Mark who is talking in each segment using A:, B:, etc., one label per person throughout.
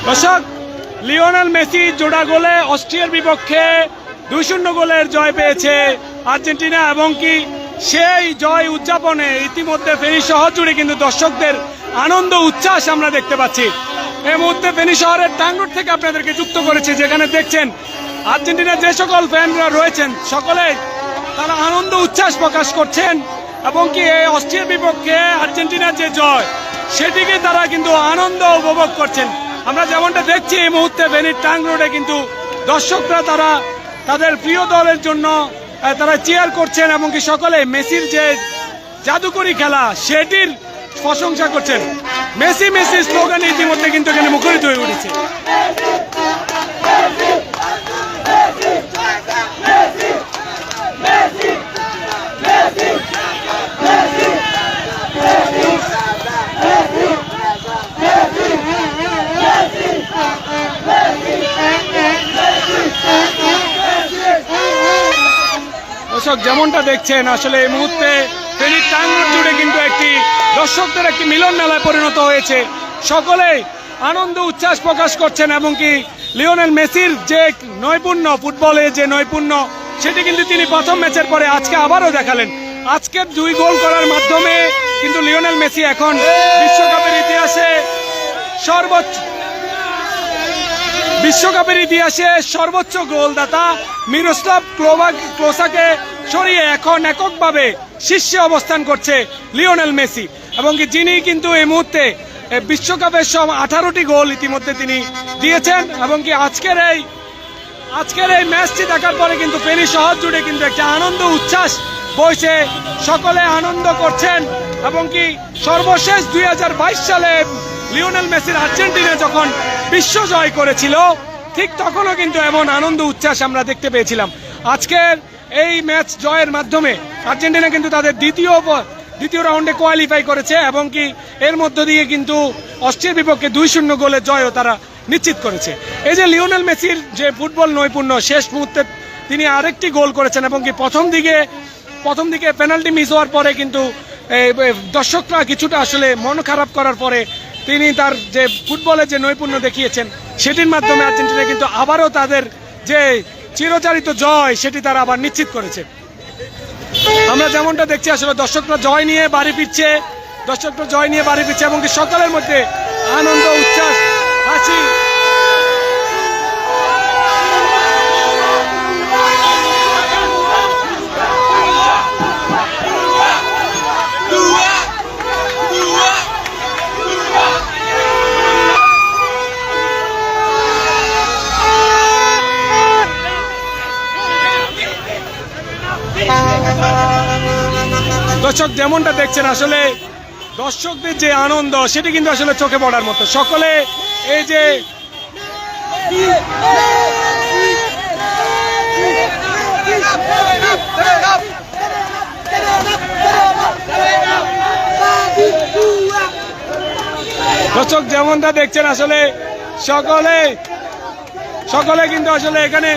A: দর্শক, Lionel Messi জোড়া গোলে অস্ট্রিয়ার বিপক্ষে 2-0 গোলের জয় পেয়েছে আর্জেন্টিনা এবং কি সেই জয় উদযাপনে ইতিমধ্যে ফেনী শহর জুড়ে কিন্তু দর্শকদের আনন্দ উচ্ছ্বাস আমরা দেখতে পাচ্ছি। এই মুহূর্তে ফেনী শহরের টাঙ্গুর থেকে আপনাদেরকে যুক্ত করেছি, যেখানে দেখছেন আর্জেন্টিনার যে সকল ফ্যানরা রয়েছেন সকলে তারা আনন্দ উচ্ছ্বাস প্রকাশ করছেন এবং কি এই অস্ট্রিয়ার বিপক্ষে আর্জেন্টিনার যে জয় সেটিকে তারা কিন্তু আনন্দ উপভোগ করছেন। আমরা যেমনটা দেখছি এই মুহূর্তে ফেনীর টাং রোডে কিন্তু দর্শকরা তারা তাদের প্রিয় দলের জন্য তারা চিয়ার করছেন এবং কি সকলে মেসির যে জাদুকরি খেলা সেটির প্রশংসা করছেন। মেসি মেসি স্লোগানে ইতিমধ্যে কিন্তু এখানে মুখরিত হয়ে উঠেছে। দর্শক যেমনটা দেখছেন আসলে এই মুহূর্তে ফেনীর টাঙ্গুর জুড়ে কিন্তু একটি দর্শকদের একটি মিলন মেলায় পরিণত হয়েছে। সকলে আনন্দ উচ্ছ্বাস প্রকাশ করছেন এবং কি লিওনেল মেসির যে নৈপুণ্য, ফুটবলে যে নৈপুণ্য সেটি কিন্তু তিনি প্রথম ম্যাচের পরে আজকে আবারও দেখালেন। আজকের 2 গোল করার মাধ্যমে কিন্তু লিওনেল মেসি এখন বিশ্বকাপের ইতিহাসে সর্বোচ্চ গোলদাতা মিরোস্লাভ ক্লোসাকে সরিয়ে এখন এককভাবে শীর্ষে অবস্থান করছে লিওনেল মেসি এবং যিনি কিন্তু এই মুহূর্তে বিশ্বকাপের সব 18টি গোল ইতিমধ্যে তিনি দিয়েছেন এবং কি আজকের এই ম্যাচটি দেখার পরে কিন্তু ফেনী শহর জুড়ে কিন্তু একটা আনন্দ উচ্ছ্বাস বইছে, সকলে আনন্দ করছেন এবং কি সর্বশেষ 2022 সালে লিওনেল মেসির আর্জেন্টিনা যখন বিশ্ব জয় করেছিল ঠিক তখনও কিন্তু এমন আনন্দ উচ্ছ্বাস আমরা দেখতে পেয়েছিলাম। আজকের এই ম্যাচ জয়ের মাধ্যমে আর্জেন্টিনা কিন্তু তাদের দ্বিতীয় রাউন্ডে কোয়ালিফাই করেছে এবং কি এর মধ্য দিয়ে কিন্তু অস্ট্রিয়ার বিপক্ষে 2-0 গোলের জয়ও তারা নিশ্চিত করেছে। এই যে লিওনেল মেসির যে ফুটবল নৈপুণ্য, শেষ মুহূর্তে তিনি আরেকটি গোল করেছেন এবং কি প্রথম দিকে পেনাল্টি মিস হওয়ার পরে কিন্তু দর্শকরা কিছুটা আসলে মন খারাপ করার পরে তিনি তার যে ফুটবলের যে নৈপুণ্য দেখিয়েছেন সেটির মাধ্যমে আর্জেন্টিনা কিন্তু আবারও তাদের যে চিরচারিত জয় সেটি তারা আবার নিশ্চিত করেছে। আমরা যেমনটা দেখছি আসলে দর্শকরা জয় নিয়ে বাড়ি ফিরছে এবং সকলের মধ্যে আনন্দ উচ্ছ্বাস হাসি। দর্শক যেমনটা দেখছেন আসলে দর্শকদের যে আনন্দ সেটি কিন্তু আসলে চোখে পড়ার মতো। সকলে এই যে দর্শক যেমনটা দেখছেন আসলে সকলে কিন্তু আসলে এখানে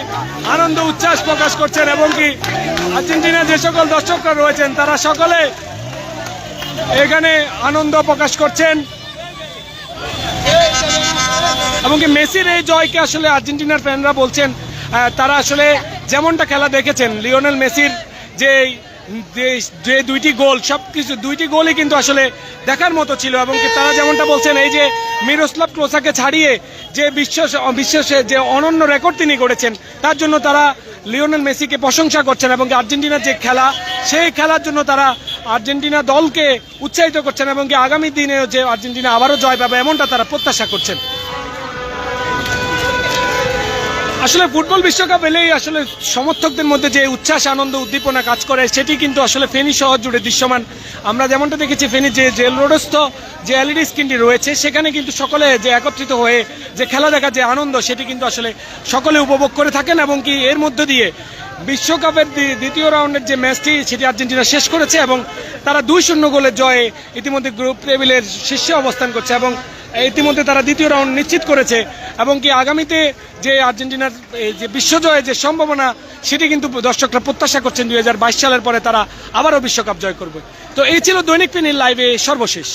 A: আনন্দ উচ্ছ্বাস প্রকাশ করছেন এবং কি আর্জেন্টিনা যে সকল দর্শকরা রয়েছেন তারা সকলে এখানে আনন্দ প্রকাশ করছেন এবং কি মেসির এই জয়কে আসলে আর্জেন্টিনার ফ্যানরা বলছেন তারা আসলে যেমনটা খেলা দেখেছেন লিওনেল মেসির যে 2টি গোল সবকিছু 2টি গোলই কিন্তু আসলে দেখার মতো ছিল এবং কি তারা যেমনটা বলছেন এই যে মিরোস্লাভ ক্লোসাকে ছাড়িয়ে যে বিশ্বে যে অনন্য রেকর্ড তিনি গড়েছেন তার জন্য তারা লিওনেল মেসিকে প্রশংসা করছেন এবং আর্জেন্টিনার যে খেলা সেই খেলার জন্য তারা আর্জেন্টিনা দলকে উৎসাহিত করছেন এবং আগামী দিনেও যে আর্জেন্টিনা আবারও জয় পাবে এমনটা তারা প্রত্যাশা করছেন। আসলে ফুটবল বিশ্বকাপ এলেই আসলে সমর্থকদের মধ্যে যে উচ্ছ্বাস আনন্দ উদ্দীপনা কাজ করে সেটি কিন্তু আসলে ফেনী শহর জুড়ে দৃশ্যমান। আমরা যেমনটা দেখেছি ফেনী যে জেল রোডস্থ যে এলইডি স্ক্রিনটি রয়েছে সেখানে কিন্তু সকলে যে একত্রিত হয়ে যে খেলা দেখার যে আনন্দ সেটি কিন্তু আসলে সকলে উপভোগ করে থাকেন এবং কি এর মধ্য দিয়ে বিশ্বকাপের দ্বিতীয় রাউন্ডের যে ম্যাচটি সেটি আর্জেন্টিনা শেষ করেছে এবং তারা 2-0 গোলের জয়ে ইতিমধ্যে গ্রুপ টেবিলের শীর্ষে অবস্থান করছে এবং ইতিমধ্যে তারা দ্বিতীয় রাউন্ড নিশ্চিত করেছে এবং কি আগামীতে যে আর্জেন্টিনার যে বিশ্বজয়ের যে সম্ভাবনা সেটি কিন্তু দর্শকরা প্রত্যাশা করছেন 2022 সালের পরে তারা আবারও বিশ্বকাপ জয় করবে। তো এই ছিল দৈনিক ফেনীর লাইভে সর্বশেষ।